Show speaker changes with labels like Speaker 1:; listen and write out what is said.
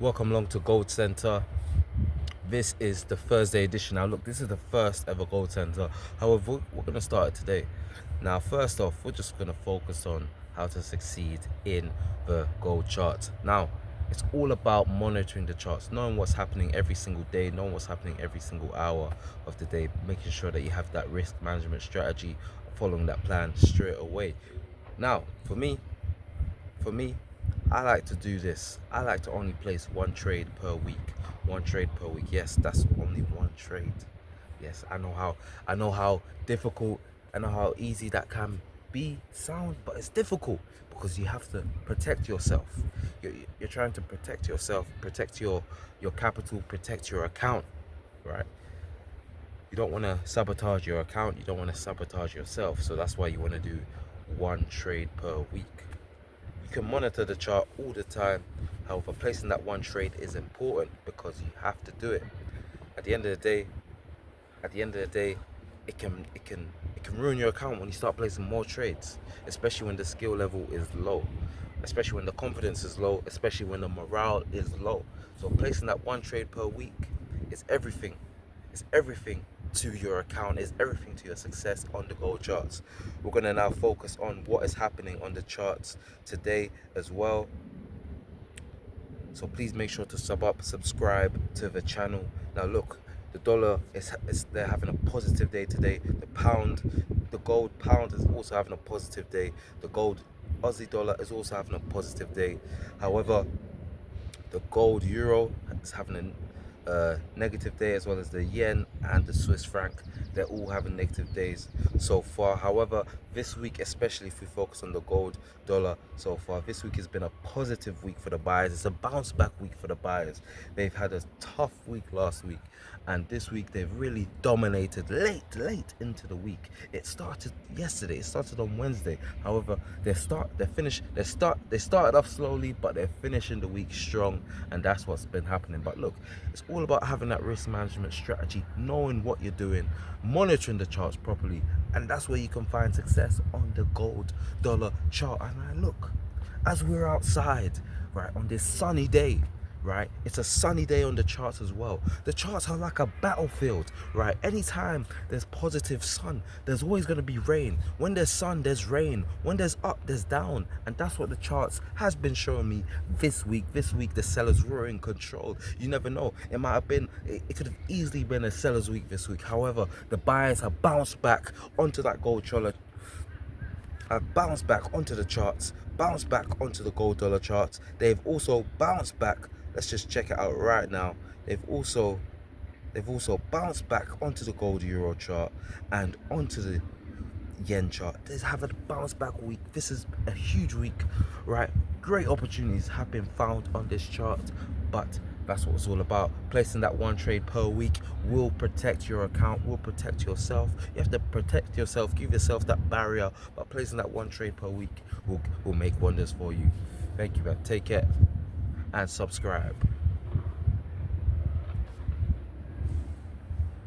Speaker 1: Welcome along to Goldcenter. This is the Thursday edition. Now look, this is the first ever Goldcenter. However, we're going to start it today. Now first off, we're just going to focus on how to succeed in the gold chart. Now, it's all about monitoring the charts, knowing what's happening every single day, knowing what's happening every single hour of the day, making sure that you have that risk management strategy, following that plan straight away. Now, for me, I like to do this. I like to only place one trade per week. One trade per week. Yes, that's only one trade. Yes, I know how difficult, I know how easy that can sound, but it's difficult because you have to protect yourself. You're trying to protect yourself, protect your capital, protect your account, right? You don't want to sabotage your account, you don't want to sabotage yourself. So that's why you want to do one trade per week. You can monitor the chart all the time. However, placing that one trade is important because you have to do it. At the end of the day, it can ruin your account when you start placing more trades, especially when the skill level is low, especially when the confidence is low, especially when the morale is low. So placing that one trade per week is everything. It's everything to your account, is everything to your success on the gold charts. We're going to now focus on what is happening on the charts today as well. So please make sure to subscribe to the channel. Now look, the dollar is they're having a positive day today. The gold pound is also having a positive day. The gold Aussie dollar is also having a positive day. However, the gold euro is having a negative day, as well as the yen and the Swiss franc. They're all having negative days so far. However, this week, especially if we focus on the gold dollar so far, this week has been a positive week for the buyers. It's a bounce back week for the buyers. They've had a tough week last week, and this week they've really dominated late into the week. It started yesterday, it started on Wednesday. However, they started off slowly, but they're finishing the week strong, and that's what's been happening. But look, it's all about having that risk management strategy, knowing what you're doing, monitoring the charts properly, and that's where you can find success on the gold dollar chart. And I look, as we're outside, right, on this sunny day, right, it's a sunny day on the charts as well. The charts are like a battlefield, right? Anytime there's positive sun, there's always going to be rain. When there's sun, there's rain. When there's up, there's down. And that's what the charts has been showing me this week. This week the sellers were in control. You never know, it could have easily been a seller's week this week. However, the buyers have bounced back onto that gold dollar, have bounced back onto the charts, bounced back onto the gold dollar charts. They've also bounced back. Let's just check it out right now. They've also bounced back onto the gold euro chart and onto the yen chart. They have a bounce back week. This is a huge week, right? Great opportunities have been found on this chart, but that's what it's all about. Placing that one trade per week will protect your account, will protect yourself. You have to protect yourself, give yourself that barrier, but placing that one trade per week will make wonders for you. Thank you, man. Take care and subscribe.